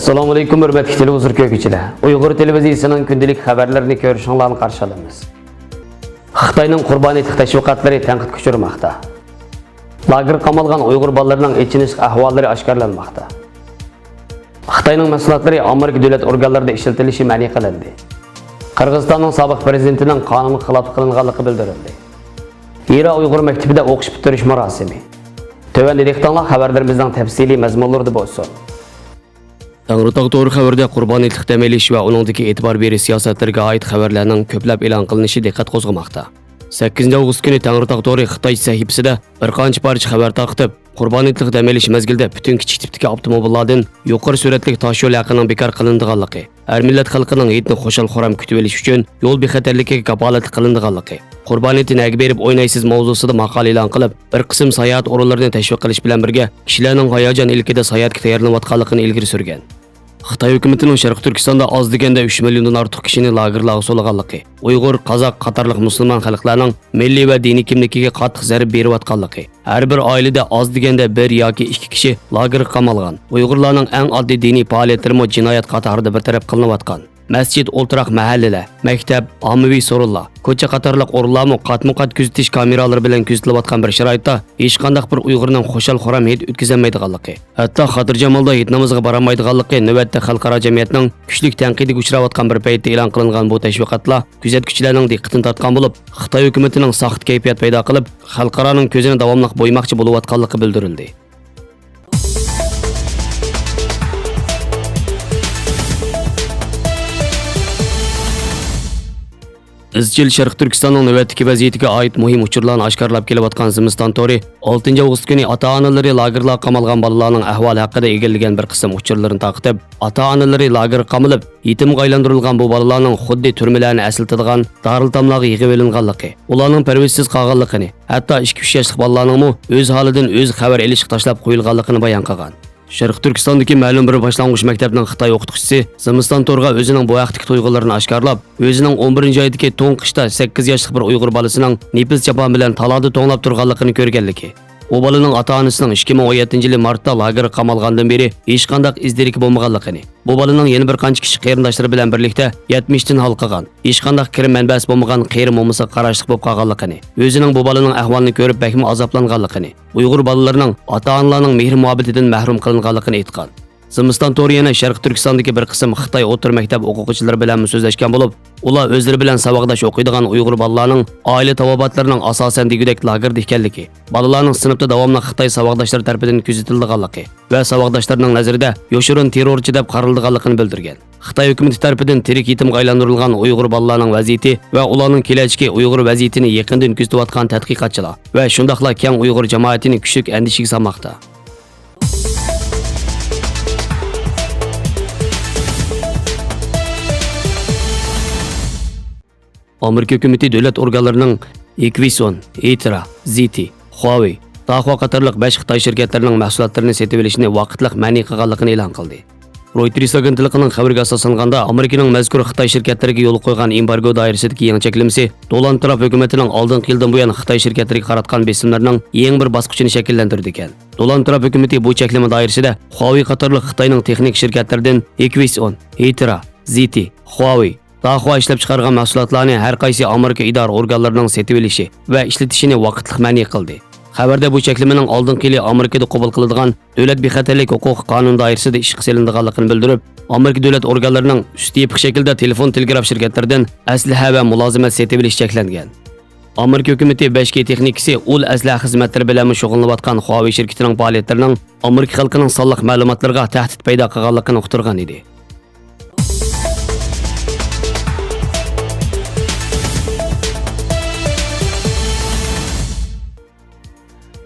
Assalamu alaikum hürmetli televizyon köküçüler. Uyghur televizyosunun gündelik xəvərlərini görüşünlərini qarşı alırız. Xitayning qurbaniylik təşviqatlari tənqid kuchurmoqda. Lager qamalgan Uyghur balalarının içiniş ahvallari oshkorlanmoqda. Xitayning mahsulotlari Amerika davlat organlarida ishlatilishi ma'ni qilindi. Qirg'izistonning sobiq prezidentining qonunga xilof qilinganligi bildirildi. İran Uyghur maktabida o'qish bitirish marosimi. Tövəndə diqqətlə xəbərlərimizdən təfsili məzmunları bo'lsin. Tağrıtaq doğru xəbərdə qurbaniylik təməliş və onundakı etibar beriş siyasətlərə aid xəbərlərinin köpləb elan qılınışı diqqət qozğamaqda. 8 avqust günü Tağrıtaq doğru Xitay səhifəsində bir qancha parça xəbər taqtıb, qurbaniylik təməliş məzgildə bütün kiçik tipdəki avtomobillardan yuqori sürətlik taş yol haqqının bekar qılındığanlığı, hər millət xalqının heytini xoşal-xoram kütüb eliş üçün yol bexəterligiga kapolatlik qılındığanlığı, qurbaniyatni nega berib o'ynaysiz mavzusida maqola e'lon qilib, bir qism sayohat o'rinlarini tashviq qilish bilan birga kishilarning hayajon ilkida sayohatga tayyorlanayotganligini ilgari surgan. Xitoy hukumatining Sharq Turkistonda oz deganda 3 milliondan ortiq kishini lagerlarga so'laganligi, Uyg'ur, Qozoq qatorliq musulmon xalqlarning milliy va diniy kimligiga qattiq zarb berayotganligi, har bir oilada oz deganda 1 yoki 2 kishi lagerga qamalgan, Uyg'urlarning eng oddiy diniy faoliyatlari jinoyat qatorida bir taraf qilinayotgan. Masjid, o'ltiraq mahallalar, maktab, ommaviy so'rinlar, ko'cha qatorliq o'rinlarni qatma-qat kuzatish kameralari bilan kuzatilayotgan bir sharoitda hech qanday bir Uyg'urning xo'shal-xoram hid o'tkazolmaydiganligi, hatto xotirjamolda hid namoziga borolmaydiganligi navbatda xalqaro jamiyatning kuchli tanqidiga uchrayotgan bir paytda e'lon qilingan bu tashviqotlar kuzatuvchilarning diqqatini tortgan bo'lib, Xitoy hukumatining saxt kayfiyat paydo qilib, xalqaroning ko'zini davomli bo'ymoqchi bo'layotganligi bildirildi. İzchil Sharq Turkistonning navbatdagi vaziyatiga oid muhim uchurlarni oshkorlab kelayotgan Zimiston to'ri 6 avgust kuni ota-onalari lagerlarga qamalgan bolalarning ahvoli haqida egallagan bir qism uchurlarni taqib, ota-onalari lagerga qamalib, yetimga aylantirilgan bu bolalarning xuddi turmalarni aslatadigan dariltamlarga yig'ib olinganligi, ularning parvishsiz qolganligini, hatto 2-3 yoshli bolalarning o'z holidan o'z xabar elish tashlab qo'yilganligini bayon qilgan. Sharq Turkistondagi ma'lum bir boshlang'ich maktabning Xitoy o'qituvchisi Zimiston to'rga o'zining bu vaqtdagi tuyg'ularini oshkorlab, o'zining 11-oydagi to'ng qishda 8 yoshli bir Uyg'ur bolasining nefis chapon bilan talada to'nglab turganligini ko'rganligi. O balaning ota-onasining 2017 martda lagerga qamalgandan beri hech qanday izdirik bo'lmaganligini, bu balaning yana bir qancha kishi qarindoshlari bilan birlikda 70 dan halqagan, hech qanday kirim manbasi bo'lmagan qeyri mo'misa qarashliq bo'lib qolganligini, o'zining bu balaning ahvolini ko'rib bakmi azoblanganligini, Uyg'ur bolalarining ota-onalarining mehr muhabbatidan mahrum qilinganligini aytgan. Zimiston to'ri yana Sharq Turkistondagi bir qism Xitoy o'rta maktab o'quvchilari bilan so'zlashgan bo'lib, ular o'zlari bilan saboqdosh o'qiydigan Uyg'ur bolalarning oila tavobatlarining asosan degudek lagerda ekanligi, bolalarning sinfda davomli Xitoy saboqdoshlari tomonidan kuzatilganligi va saboqdoshlarining nazarida yoshirin terrorchi deb qaralganligini bildirgan. Xitoy hukumati tomonidan tirik yetimga aylantirilgan Uyg'ur bolalarning vaziyati va ularning kelajagi Uyg'ur vaziyatini yaqindan kuzatayotgan tadqiqotchilar va shundaqla keng Uyg'ur jamoatini kuchli andishiga solmoqda. Amerika hukumati davlat organlarining Etic, Etic, Huawei, Dahua qatorliq 5 Xitoy shirkatlarining mahsulotlarini sotib olishni vaqtliq ma'ni qilganligini e'lon qildi. Reuters agentligining xabariga asoslanganda, Amerikaning mazkur Xitoy shirkatlariga yo'l qo'ygan embargo doirasidagi yangi cheklamasi Donald Trump hukumatining oldingi yildan buyon Xitoy shirkatlariga qaratgan besimlarning yangi bir bosqichini shakllantirdi ekan. Donald Trump hukumati bu cheklama doirasida Huawei qatorliq Xitoyning texnik shirkatlaridan Etic, Huawei Dahua ishlab chiqargan mahsulotlarni har qaysi Amerika idora organlarining sotib olishi va ishlatishini vaqtliq ma'ni qildi. Xabarda bu cheklamaning oldingi yili Amerikada qabul qilinadigan davlat bexatarlik huquq qonun doirasida ishga solinganligini bildirib, Amerika davlat organlarining ustiyiq shaklda telefon telegraf shirkatlaridan aslaha va mulozimat sotib olish cheklangan. Amerika hukumati 5G texnikasi ul aslaha xizmatlari bilan shug'ullanayotgan Huawei shirkatining faoliyatlarining Amerika xalqining sonliq ma'lumotlariga tahdid paydo qilganligini uqtirgan edi.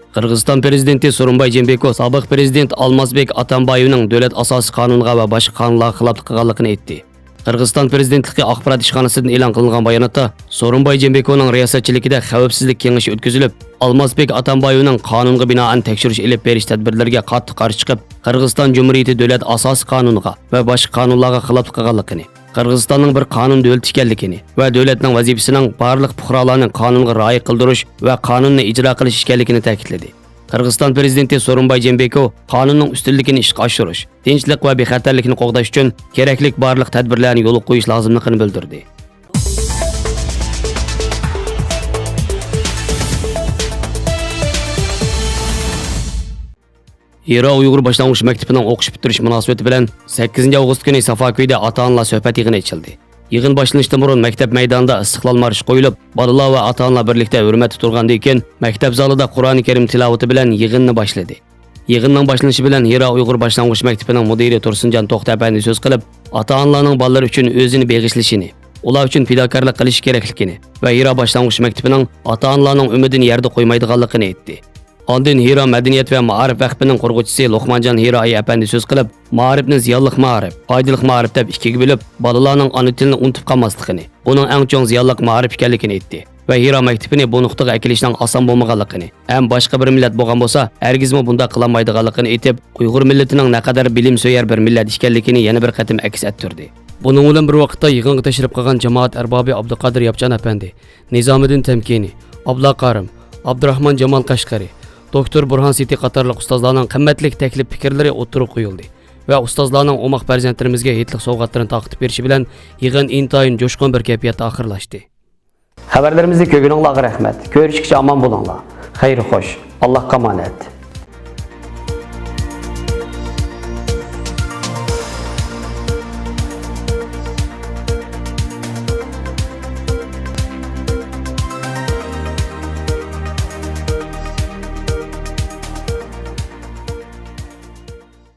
Qirg'iziston prezidenti So'rinboy Jeenbekov sobiq prezident Almazbek Atambayevning davlat asosiy qonuniga va boshqa qonunlarga xiloflik qilganligini aytdi. Qirg'iziston prezidentligi axborot ishxonasidan e'lon qilingan bayonotda So'rinboy Jeenbekovning riyosatchiligida xavfsizlik kengashi o'tkazilib, Almazbek Atambayevning qonunga binoan tekshirish olib berish tadbirlariga qattiq qarshi chiqib, Qirg'iziston Jumhuriyati davlat asosiy qonuniga va boshqa qonunlarga xiloflik qilganligini, Qirg'izistonning bir qonun davlati ekanligini va davlatning vazifasining barliq fuqarolarning qonunga rioya qildirish va qonunni ijro qilish ekanligini ta'kidladi. Qirg'iziston prezidenti So'rinboy Jeenbekov qonunning ustunligini ishga oshirish, tinchlik va bexatarlikni qo'g'dash uchun kerakli barliq tadbirlarni yo'lga qo'yish lozimligini bildirdi. Hira Uyg'ur boshlang'ich maktabining o'qish bitirish munosabati bilan 8 avgust kuni Safakuyda ota-onalar suhbat yig'ini ochildi. Yig'in boshlanishdan burun maktab maydonida istiqlol marshi qo'yilib, bolalar va ota-onalar birlikda hurmat turgandan keyin maktab zalida Qur'oni Karim tilovati bilan yig'inni boshladi. Yig'inning boshlanishi bilan Hira Uyg'ur boshlang'ich maktabining mudiri Tursunjon To'xtabandi so'z qilib, ota-onalarning bolalar uchun o'zini beg'ishlashini, ular uchun fidokorlik qilish kerakligini va Hira boshlang'ich maktabining ota-onalarning umidini yerda qo'ymaydiganligini aytdi. Ondan Hira Madaniyat va Ma'arif vaqfining qurg'uvchisi Luqmanjon Hiroyi apandi so'z qilib, ma'rifni ziyonliq ma'rif, foydali ma'rif deb ikkiga bo'lib, bolalarning ona tilini unutib qolmasligini, uning eng chong ziyonliq ma'rif ekanligini aytdi. Va Hira maktabini bu nuqtaga akilishning oson bo'lmaganligini, ham boshqa bir millat bo'lgan bo'lsa, hargizmi bunda qilolmaydiganligini aytib, Uyg'ur millatining naqadar bilim so'yar bir millat ekanligini yana bir qatim aks ettirdi. Buning bilan bir vaqtda yig'inga tashrif qilgan jamoat arbobi Abduqodir Yapchan apandi, Nizomiddin Tamkini, Abla Qarim, Abdurahmon Jamol Qashqari, Doktor Burhan Siti qatorliq ustozlarning qimmatli taklif fikrlari o'tirib qo'yildi va ustozlarning o'moq farzandlarimizga yetlik sovg'atlarini taqdim berishi bilan yig'in intayin jo'shqin bir kayfiyatda oxirlashdi. Xabarlarimizni ko'rganingizga rahmat. Ko'rishguncha omon bo'linglar. Xayr xo'sh. Allohga omonat.